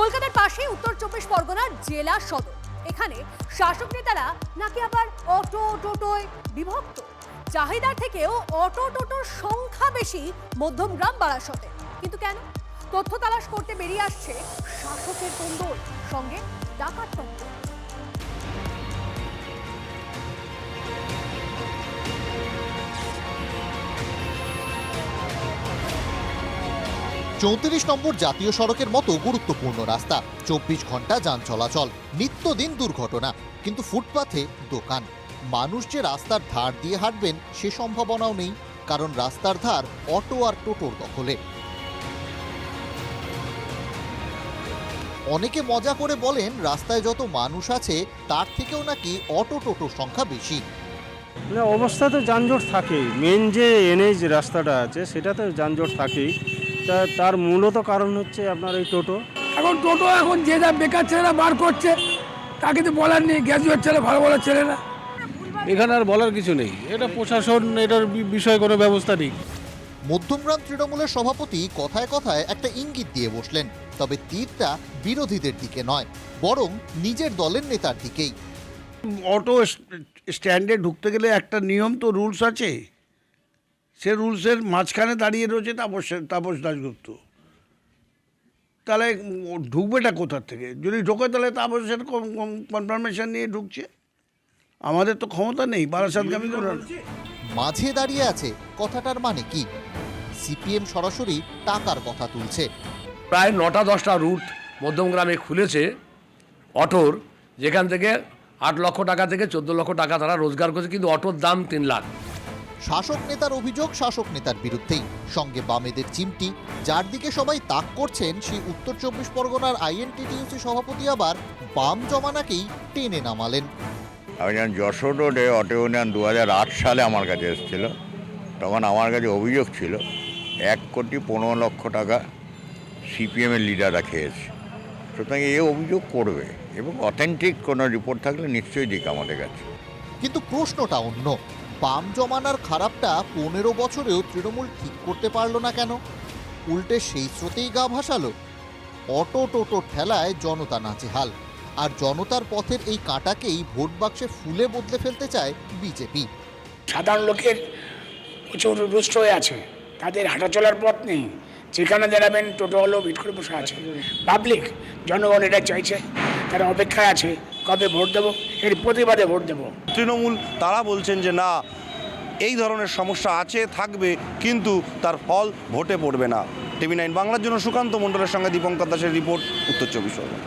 কলকাতার পাশে উত্তর চব্বিশ পরগনার জেলা সদর। এখানে শাসক নেতারা নাকি আবার অটো টোটোয় বিভক্ত। চাহিদার থেকেও অটো টোটোর সংখ্যা বেশি মধ্যমগ্রাম বারাসতে। কিন্তু কেন? তথ্য তালাশ করতে বেরিয়ে আসছে শাসকের কন্দল, সঙ্গে ডাকাত তন্ত্র। 34 নম্বর জাতীয় সড়কের মতো গুরুত্বপূর্ণ রাস্তা, 24 ঘন্টা যান চলাচল, নিত্যদিন দুর্ঘটনা। কিন্তু ফুটপাথে দোকান। মানুষ যে রাস্তার ধার দিয়ে হাঁটবেন সে সম্ভাবনাও নেই, কারণ রাস্তার ধার অটো আর টোটোর দখলে। অনেকে মজা করে বলেন রাস্তায় যত মানুষ আছে তার থেকেও নাকি অটো টোটোর সংখ্যা বেশি। অবস্থা তো যানজট থাকেই, মেন যে এনএইচ রাস্তাটা আছে সেটাতে যানজট থাকেই। তার মূলত কারণ হচ্ছে আপনার এই টোটো। এখন যে যা বেকার ছেলেরা বার করছে, তাকে তো বলার নেই। গ্র্যাজুয়েট ছেলে, ভালো ভালো ছেলেরা, এখানে আর বলার কিছু নেই। এটা প্রশাসন, এটার বিষয়ে কোনো ব্যবস্থা নেই। মধ্যমগ্রাম তৃণমূলের সভাপতি কথায় কথায় একটা ইঙ্গিত দিয়ে বসলেন, তবে তীরটা বিরোধীদের দিকে নয়, বরং নিজের দলের নেতার দিকেই। অটো স্ট্যান্ডে ঢুকতে গেলে একটা নিয়ম তো রুলস আছে, সে রুলসের মাঝখানে দাঁড়িয়ে রয়েছে তাপস দাশগুপ্ত। তাহলে ঢুকবেটা কোথার থেকে? যদি ঢোকে তাহলে তাপসের কনফার্মেশন নিয়ে ঢুকছে। আমাদের তো ক্ষমতা নেই বারাসাতগামী করার। মাঝে দাঁড়িয়ে আছে কথাটার মানে কি? সিপিএম সরাসরি টাকার কথা তুলছে। প্রায় 9-10টা রুট মধ্যমগ্রামে খুলেছে অটোর, যেখান থেকে 8 লক্ষ টাকা থেকে 14 লক্ষ টাকা তারা রোজগার করছে, কিন্তু অটোর দাম 3 লাখ। শাসক নেতার অভিযোগ শাসক নেতার বিরুদ্ধেই, সঙ্গে বামেদের চিমটি। যার দিকে সবাই তাক করছেন সেই উত্তর 24 পরগনার আইএনটিটিইউসি সভাপতি আবার বাম জমানাকেই টেনে নামালেন। আমি যখন যশোর রোডে অটো ইউনিয়ন 2008 সালে আমার কাছে এসেছিল, তখন আমার কাছে অভিযোগ ছিল 1,15,00,000 টাকা সিপিএমের লিডাররা খেয়েছে। সুতরাং এই অভিযোগ করবে এবং অথেন্টিক কোনো রিপোর্ট থাকলে নিশ্চয়ই দিক আমাদের কাছে। কিন্তু প্রশ্নটা অন্য। বাম জমানার খারাপটা 15 বছরেও তৃণমূল ঠিক করতে পারল না কেন? উল্টে সেই স্রোতেই গা ভাসালো। অটো টোটোর ঠেলায় জনতা নাচেহাল, আর জনতার পথের এই কাঁটাকেই ভোট বাক্সে ফুলে বদলে ফেলতে চায় বিজেপি। সাধারণ লোকের প্রচুর রুষ্ট হয়ে আছে, তাদের হাঁটা চলার পথ নেই। যেখানে দাঁড়াবেন টোটো হলো ভিড় করে বসে আছে। পাবলিক, জনগণ এটা চাইছে, তারা অপেক্ষায় আছে কবে ভোট দেবো, এর প্রতিবাদে ভোট দেবো। তৃণমূল তারা বলছেন যে না, এই ধরনের সমস্যা আছে, থাকবে, কিন্তু তার ফল ভোটে পড়বে না। TV9 বাংলার জন্য সুকান্ত মণ্ডলের সঙ্গে দীপঙ্কর দাসের রিপোর্ট, উত্তর 24 পরগনা।